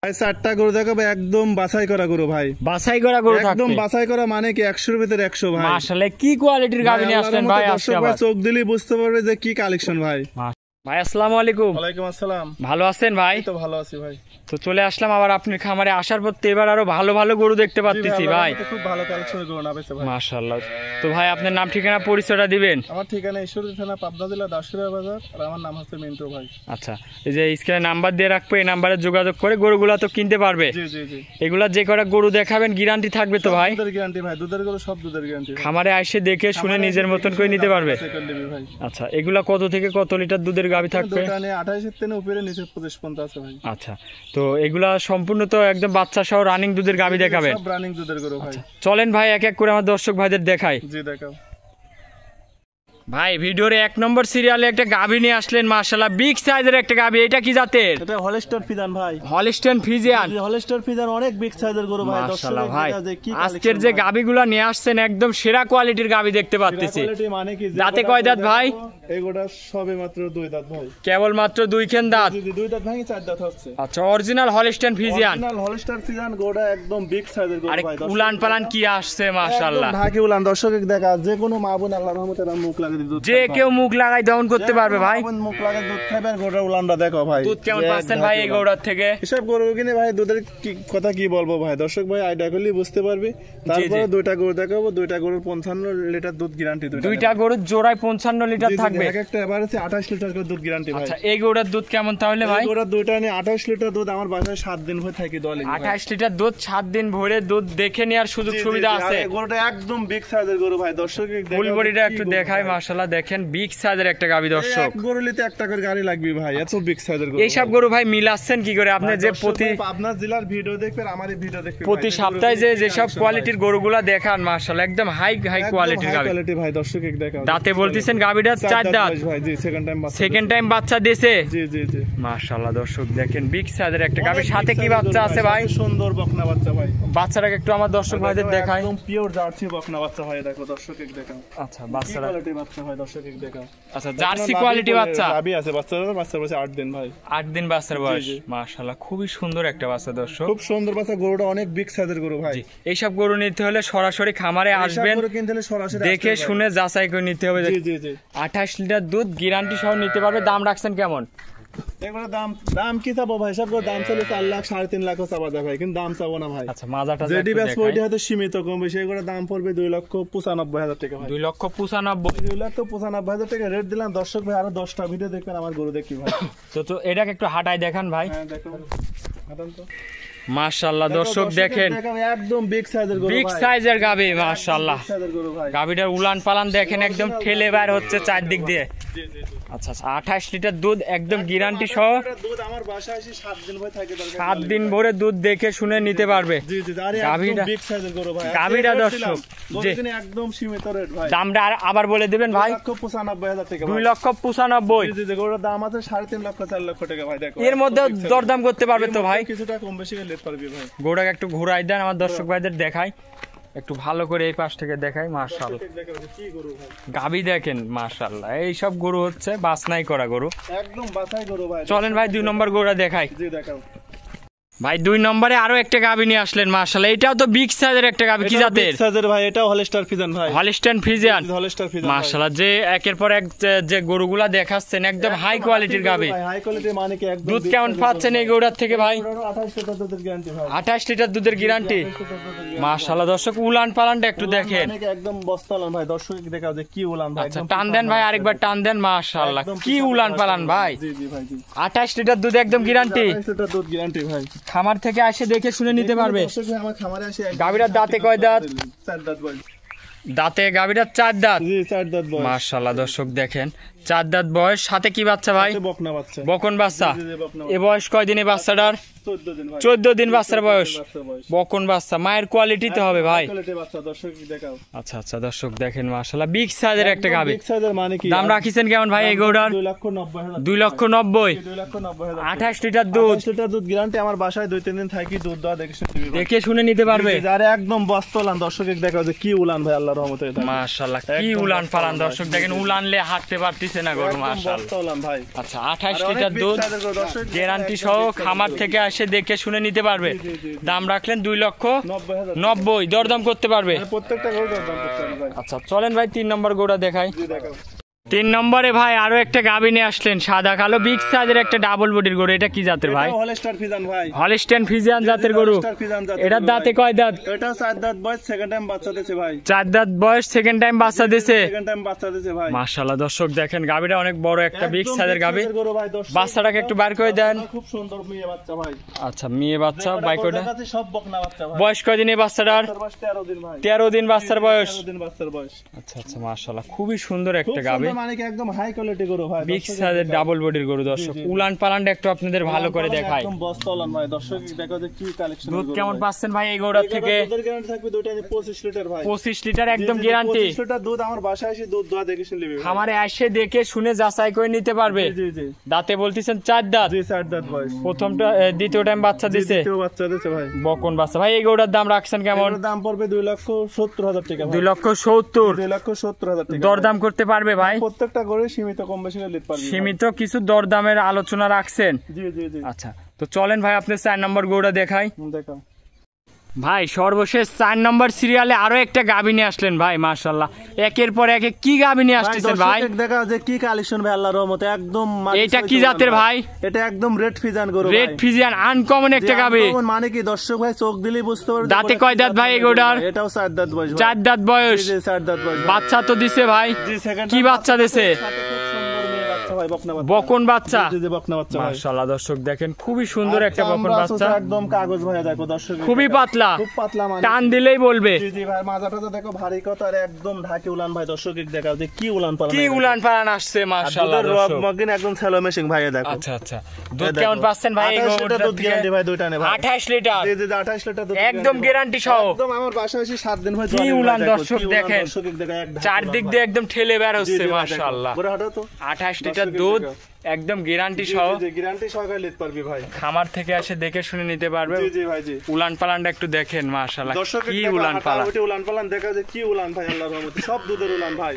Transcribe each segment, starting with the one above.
ভাই 4টা গরু দেখাবো, একদম বাছাই করা গরু ভাই। বাছাই করা গরু থাকবে, একদম বাছাই করা মানে কি 100 এর ভিতরে 100 ভাই। মাশাআল্লাহ কি কোয়ালিটির গাভী নিয়ে আসলেন ভাই আজকে? দর্শক চোখ দিলেই বুঝতে পারবে যে কি কালেকশন ভাই। ভাই আসসালামু আলাইকুম। ওয়ালাইকুম আসসালাম। ভালো আছেন ভাই? তো ভালো আছি ভাই। তো চলে আসলাম আবার আপনার খামারে আসার পর তো এবার আরো ভালো ভালো গরু দেখতে পাচ্ছি ভাই। খুব ভালো কালেকশনের গরু নাবেছে ভাই। মাশাআল্লাহ। তো ভাই আপনার নাম ঠিকানা পরিচয়টা দিবেন? আমার ঠিকানা ঈশ্বরদী থানা, পাবনা জেলা, দাসুরিয়া বাজার, আর আমার নাম হচ্ছে মিন্টু ভাই। আচ্ছা, এই যে স্ক্রিনে নাম্বার দিয়ে রাখবো, এই নাম্বারে যোগাযোগ করে গরুগুলা তো কিনতে পারবে। জি জি জি। এগুলা যে কটা গরু দেখাবেন গ্যারান্টি থাকবে তো ভাই? দুধের গ্যারান্টি ভাই, দুধের গরু সব দুধের গ্যারান্টি। খামারে এসে দেখে শুনে নিজের মতন করে নিতে পারবে। আচ্ছা, এগুলা কত থেকে কত লিটার দুধের গাভী থাকবে? 28 এর থেকে উপরে, নিচে 25-50 আছে ভাই। আচ্ছা, তো এগুলা সম্পূর্ণ তো একদম বাচ্চা সহ রানিং দুধের গাভী দেখাবেন? সব রানিং দুধের গরু ভাই। চলেন ভাই এক এক করে আমার দর্শক ভাইদের দেখাই। জি দেখাও ভাই। ভিডিওর 1 নম্বর সিরিয়ালে একটা গাভী নিয়ে আসলেন, মাশাআল্লাহ বিগ সাইজের একটা গাভী। এটা কি জাতের? এটা হলস্টাইন ফ্রিজিয়ান ভাই। Holstein Friesian. হলস্টাইন ফ্রিজিয়ান অনেক বিগ সাইজের গরু ভাই। মাশাআল্লাহ ভাই, আজকের যে গাভীগুলো নিয়ে আসছেন একদম সেরা কোয়ালিটির গাভী দেখতে পাচ্ছি। মানে কি দাঁতে কয় দাঁত ভাই? এগুলা সবে মাত্র 2 দাঁত ভাই। কেবল মাত্র 2 খান দাঁত? জি জি, 2 দাঁত ভাঙি 4 দাঁত হচ্ছে। আচ্ছা, original Holstein Friesian. Original Holstein Friesian গরুটা একদম বিগ সাইজের গরু ভাই। উলান পালান কি আসছে মাশাআল্লাহ। ঢাকি উলান, দর্শক দেখা যে কোনো মা বোন আল্লাহর রহমতে মুখ লাগিয়ে দুধ, যে কেউ মুখ লাগাই দহন করতে পারবে ভাই। মুখ লাগাই দুধ খাবে। আর গরুটার উলানটা দেখো ভাই, দুধ কেমন পাচ্ছেন ভাই এই গরুটার থেকে? এসব গরু কিনে ভাই দুধের কথা কি বলবো ভাই, দর্শক ভাই আইডিয়া করলে বুঝতে পারবে। তারপরে 2টা গরু দেখাবো, 2টা গরুর 55 লিটার দুধ গ্যারান্টি। 2টা গরুর জোড়ায় 55 লিটার থাকবে। এক একটা এবার আছে 28 লিটার করে দুধ গ্যারান্টি ভাই। আচ্ছা, এই গরুটার দুধ কেমন তাহলে ভাই? এই গরুটার দুইটা নিয়ে 28 লিটার দুধ আমার বাসায় 7 দিন হয়ে থাকে দলে। 28 লিটার দুধ 7 দিন ভরে দুধ দেখে নেওয়ার সুযোগ সুবিধা আছে। গরুটা একদম বিগ সাইজের গরু ভাই। দর্শক ফুল বডিটা একটু দেখাই, মাশাআল্লাহ দেখেন বিগ সাইজের একটা গাভী। দর্শক গরু নিতে 1 টাকার গাড়ি লাগবে ভাই, এত বিগ সাইজের গরু। এইসব গরু ভাই মিলাচ্ছেন কি করে আপনি? যে প্রতি আপনার জেলার ভিডিও দেখবেন, আমারই ভিডিও দেখবেন, প্রতি সপ্তাহে যে সব কোয়ালিটির গরুগুলা দেখান মাশাআল্লাহ একদম হাই কোয়ালিটির গাভী ভাই। দর্শক দেখাও, দাঁতে বলতেছেন গাভীটা 4 দাঁত ভাই। জি, সেকেন্ড টাইম বাচ্চা দিয়েছে। জি জি জি, মাশাআল্লাহ দর্শক দেখেন বিগ সাইজের একটা গাভী। সাথে কি বাচ্চা আছে ভাই? সুন্দর বকনা বাচ্চা ভাই। বাচ্চাটাকে একটু আমার দর্শক ভাইদের দেখাই। একদম পিওর জার্সি বকনা বাচ্চা হয়, দেখো দর্শক দেখাও। আচ্ছা, বাচ্চাটা কোয়ালিটি বাচ্চা হয়, দর্শক দেখাও। আচ্ছা, জার্সি কোয়ালিটি বাচ্চা। গাভী আছে, বাচ্চার বয়স 8 দিন ভাই। 8 দিন বাচ্চার বয়স। মাশাআল্লাহ খুবই সুন্দর একটা বাচ্চা দর্শক। খুব সুন্দর বাচ্চা, গরুটা অনেক বিগ সাইজের গরু ভাই। এইসব গরু নিতে হলে সরাসরি খামারে আসবেন, দেখে শুনে যাচাই করে নিতে হবে। জি জি জি, 28 লিটার দুধ গ্যারান্টি সহ নিতে পারবে। দাম রাখছেন কেমন? এগুলো দাম কি চাবো ভাই? সব দাম চলে 4 লাখ 3.5 লাখ চাবা যায় ভাই, কিন্তু দাম চাবো না ভাই। আচ্ছা, মাজাটা যেটি ব্যাস ওইটা হয়তো সীমিত কম বেশি। এগুলো দাম পড়বে 2,95,000 টাকা ভাই। 2,95,000 টাকা রেট দিলাম। দর্শক ভাই আরো 10টা ভিডিও দেখবেন আমার গরু দেখি ভাই। তো এটাকে একটু হাঁটাই দেখান ভাই। হ্যাঁ দেখো, হাঁটান তো। মাশাআল্লাহ দর্শক দেখেন একদম বিগ সাইজের গরু, বিগ সাইজের গাভী। মাশাআল্লাহ গাভীটার উলান পালান দেখেন, একদম ঠেলে বের হচ্ছে চারদিক দিয়ে। আচ্ছা, 28 লিটার দুধ একদম গ্যারান্টি সহ। দুধ আমার বাসায় এসে 7 দিন ভরে থাকে, 7 দিন ভরে দুধ দেখে শুনে নিতে পারবে। জি জি, আরে একদম বিগ সাইজের গরু ভাই। গাভীটা দর্শক জি একদম সীমিত রেট ভাই। দামটা আবার বলে দিবেন ভাই। 2,95,000 টাকা। 2,95,000। জি জি, গরুর দাম আছে 3.5 লাখ 4 লক্ষ টাকা ভাই। দেখো এর মধ্যে দরদাম করতে পারবে তো ভাই? কিছুটা কম বেশি হলে পারবে ভাই। গরুটাকে একটু ঘুরাই দেন আমার দর্শক ভাইদের দেখাই, একটু ভালো করে এই পাশ থেকে দেখাই। মাশাআল্লাহ গাভী দেখেন, মাশাআল্লাহ এইসব গরু হচ্ছে বাছনাই করা গরু, একদম বাছাই গরু ভাই। চলেন ভাই 2 নম্বর গরুটা দেখাই। জি দেখাও ভাই। 2 নম্বরে আরো একটা গাভী নিয়ে আসলেন, মাশাআল্লাহ এটাও তো বিগ সাইজের একটা গাভী। কি জাতের? বিগ সাইজের ভাই, এটাও হলস্টাইন ফ্রিজিয়ান ভাই। Holstein Friesian. হলস্টাইন ফ্রিজিয়ান মাশাআল্লাহ যে একের পর এক যে গরুগুলা দেখাচ্ছেন একদম হাই কোয়ালিটির গাভী। হাই কোয়ালিটি মানে কি একদম। দুধ কেমন পাচ্ছেন এই গরুটার থেকে ভাই? 28 লিটার দুধের গ্যারান্টি ভাই। 28 লিটার দুধের গ্যারান্টি। মাশাআল্লাহ দর্শক উলান পালানটা একটু দেখেন, একদম বস্তালান ভাই। দর্শক দেখাও যে কি উলান ভাই। আচ্ছা, টান দেন ভাই, আরেকবার টান দেন। মাশাআল্লাহ কি উলান পালান ভাই। জি জি ভাই জি, 28 লিটার দুধ একদম গ্যারান্টি। 28 লিটার দুধ গ্যারান্টি ভাই। খামার থেকে আসে দেখে শুনে নিতে পারবে। দর্শক ভাই আমার খামারে আসে। গাভীটার দাঁতে কয় দাঁত? 4 দাঁত ভাই। দাঁতে গাভীটার 4 দাঁত। জি 4 দাঁত বয়স। মাশাআল্লাহ দর্শক দেখেন 4 দাঁত বয়স। সাথে কি বাচ্চা ভাই? বকনা বাচ্চা। বকন বাচ্চা। এ বয়স কয় দিনে বাচ্চাটার? 14 দিন ভাই। 14 দিন বাচ্চার বয়স। বকন বাচ্চা, মায়ের কোয়ালিটিতে হবে ভাই। কোয়ালিটি বাচ্চা, দর্শক দেখাও। আচ্ছা আচ্ছা দর্শক দেখেন মাশাআল্লাহ বিগ সাইজের একটা গাভী। বিগ সাইজের মানে কি? দাম রাখিছেন কেমন ভাই এই গরুটার? 2,90,000। 2,90,000। 2,90,000। 28 লিটার দুধ। 28 লিটার দুধ গ্যারান্টি। আমার বাসায় 2-3 দিন থাকি, দুধ দেওয়া দেখে শুনে নিতে পারবে। আরে একদম বস্তলান। দর্শক দেখাও যে কি উলান ভাই, আল্লাহর রহমতে। মাশাআল্লাহ কি উলান পালান। দর্শক দেখেন উলানলে হাঁটতে পারতেছে দিছে না গরু একদম মাশাআল্লাহ। বস্তা উলান ভাই। আচ্ছা 28 আর অনেক লিটার big দুধ size এর গরু, দর্শক গ্যারান্টি একদম সহ big size খামার গরু। থেকে এসে দেখে শুনে নিতে পারবে। জি, জি, জি। দাম রাখলেন 2,90,000 90,000 দরদাম করতে পারবে। আর প্রত্যেকটা গরু দরদাম করতে হবে ভাই। আচ্ছা চলেন ভাই 3 নম্বর গরুটা দেখাই। জি দেখাও। 3 নম্বরে ভাই আরো একটা গাভী নিয়ে আসলেন, সাদা কালো বিগ সাইজের একটা ডাবল বডির গরু। এটা কি জাতের ভাই? এটা হলস্টার ফিজান ভাই। হলিস্টাইন ফ্রিজিয়ান জাতের গরু। হলস্টার ফিজান জাতের এটার গরু দাঁতে ভাই। কয় দাঁত? এটা 4 দাঁত বয়স, সেকেন্ড টাইম বাচ্চা দিয়েছে ভাই। 4 দাঁত বয়স, সেকেন্ড টাইম বাচ্চা দিছে। সেকেন্ড টাইম বাচ্চা দিয়েছে ভাই। মাশাআল্লাহ দর্শক দেখেন গাভীটা অনেক বড় একটা বিগ একদম সাইজের big গাভী। size এর গরু ভাই, দর্শক। বাচ্চাটাকে একটু বার করে দেন। খুব সুন্দর মেয়ে বাচ্চা ভাই। আচ্ছা মেয়ে বাচ্চা যেটা বাইকোটা। দেখাচ্ছি সব বকনা বাচ্চা ভাই। বয়স কয়দিন এই বাচ্চাটার? বাচ্চার বয়স 13 দিন ভাই। 13 দিন বাচ্চার বয়স। 13 দিন বাচ্চার বয়স। আচ্ছা আচ্ছা মাশাআল্লাহ খুবই সুন্দর খুব একটা গাভী, সুন্দর, মানে কি একদম হাই কোয়ালিটি গরু ভাই। বিগ দর্শক সাইজের দেখো। ডাবল বডির গরু। দর্শক জি, জি। উলান পালানটা একটু আপনাদের ভালো করে দেখাই। একদম বস্তা উলান ভাই, দর্শক দেখো যে কি কালেকশন। দুধ কেমন পাচ্ছেন ভাই এই গরুটার থেকে? দুধের গ্যারান্টি থাকবে দুইটা 25 লিটার ভাই। 25 লিটার একদম জি, জি, গ্যারান্টি। 25 লিটার দুধ আমার বাসায় এসে দুধ দোয়া দেখে শুনে নেবে ভাই। খামারে এসে দেখে শুনে যাচাই করে নিতে পারবে। জি জি দাঁতে বলতেছেন 4 দাঁত। জি 4 দাঁত বয়স। প্রথমটা দ্বিতীয় টাইম বাচ্চা দিছে। দ্বিতীয় বাচ্চা দিয়েছে ভাই। বকন বাচ্চা। ভাই এই গরুটার দাম রাখছেন কেমন? এটার দাম পড়বে 2,70,000 টাকা ভাই। 2,70,000 2,70,000 টাকা। দরদাম করতে পারবে ভাই? প্রত্যেকটা গরু সীমিত কম বেশি করে নিতে পারবে। সীমিত কিছু দরদামের আলোচনা রাখছেন। জি জি জি। আচ্ছা তো চলেন ভাই আপনি 4 নম্বর গরুটা দেখাই। দেখো ভাই সর্বশেষ 4 নম্বর সিরিয়ালে আরো একটা গাভী নিয়ে আসলেন ভাই মাশাআল্লাহ। একের পর এক কি গাভী নিয়ে আসতেছেন ভাই? দেখা যে কি কালেকশন ভাই, আল্লাহর রহমতে একদম মাটি এইটা কি সইতে জাতের উলান ভাই? এটা একদম রেড ফিজান গরু ভাই। রেড ফিজিয়ান আনকমন একটা যে গাভী। একদম মানে কি দর্শক ভাই চোখ দিলেই বুঝতে পারবে। যে দাঁতে গরুটা কয় কি দাঁত ভাই জাতের এগুলার? গরু ভাই। এটাও 4 দাঁত বয়স ভাই। 4 দাঁত বয়স। জি জি 4 দাঁত বয়স ভাই। বাচ্চা তো দিছে ভাই। জি সেকেন্ড কি বাচ্চা দিছে? সাথে খুব সুন্দর মেয়ে বাচ্চা ভাই, বকনা বাচ্চা। বকন বাচ্চা। জি জি বকনা বাচ্চা ভাই। মাশাআল্লাহ দর্শক দেখেন খুবই সুন্দর একটা বকন চামড়া বাচ্চা। সুতা একদম কাগজ ভাই, দেখো দর্শক। খুবই পাতলা। খুব পাতলা, মানে টান দিলেই বলবে। জি জি ভাই, মাজাটা তো দেখো ভারী কথা, আর একদম ঢাকি উলান ভাই। দর্শক দেখাও যে কি উলান পালান। কি উলান পালান আসছে মাশাআল্লাহ রক দর্শক। মগিন একদম ছেলো মেশিং ভাই, দেখো। আচ্ছা আচ্ছা দুধ কেমন পাচ্ছেন ভাই? 28 লিটার দুধ গ্যারান্টি ভাই, দুইটা নে ভাই। 28 লিটার জি জি 28 লিটার দুধ একদম guarantee গ্যারান্টি সহ। একদম আমার বাসায় এসে 7 দিন ভাই। কি উলান দর্শক দেখেন। দর্শক দেখো এক ঢাকি চারদিক উলান দিয়ে ভাই। একদম ঠেলে বের জি, হচ্ছে জি ভাই, দেখো। মাশাআল্লাহ। ঘুরে হাঁটো তো। 28 লিটার দর্শকের দুধ দেখো। একদম গ্যারান্টি জি সহ। জি গ্যারান্টি সহকারে নিতে পারবি ভাই। খামার থেকে এসে দেখে শুনে নিতে পারবে। জি জি ভাই জি। উলান পালানটা একটু দেখেন মাশাআল্লাহ। দর্শক কি উলান পালান। উলান পালান দেখা যে কি উলান ভাই, আল্লাহর রহমতে সব দুধের উলান ভাই।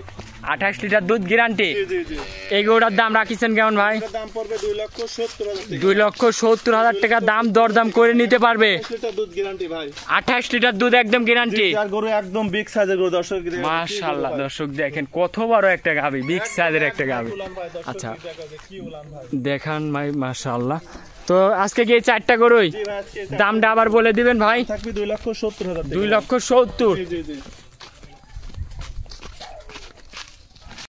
28 লিটার দুধ গ্যারান্টি। জি জি জি। এই গরুটার দাম রাখিছেন কেমন ভাই? এটার দাম পড়বে 2,70,000 টাকা। 2,70,000 টাকা দাম দরদাম করে নিতে পারবে। 28 লিটার দুধ গ্যারান্টি ভাই। 28 লিটার দুধ একদম গ্যারান্টি। আর গরু একদম বিগ সাইজের গরু, দর্শক দেখো কি গরু মাশাআল্লাহ ভাই। দর্শক দেখেন কত বড় একটা গাভী, বিগ সাইজের একটা গাভী। উলান ভাই, দর্শক আচ্ছা। দেখো যে কি উলান ভাই। দেখান ভাই মাশাআল্লাহ। তো আজকে কি এই 4টা গরুই? জি ভাই, আজকে দামটা আবার বলে দিবেন ভাই। থাকবে 2,70,000 টাকা। 2,70,000 জি জি জি।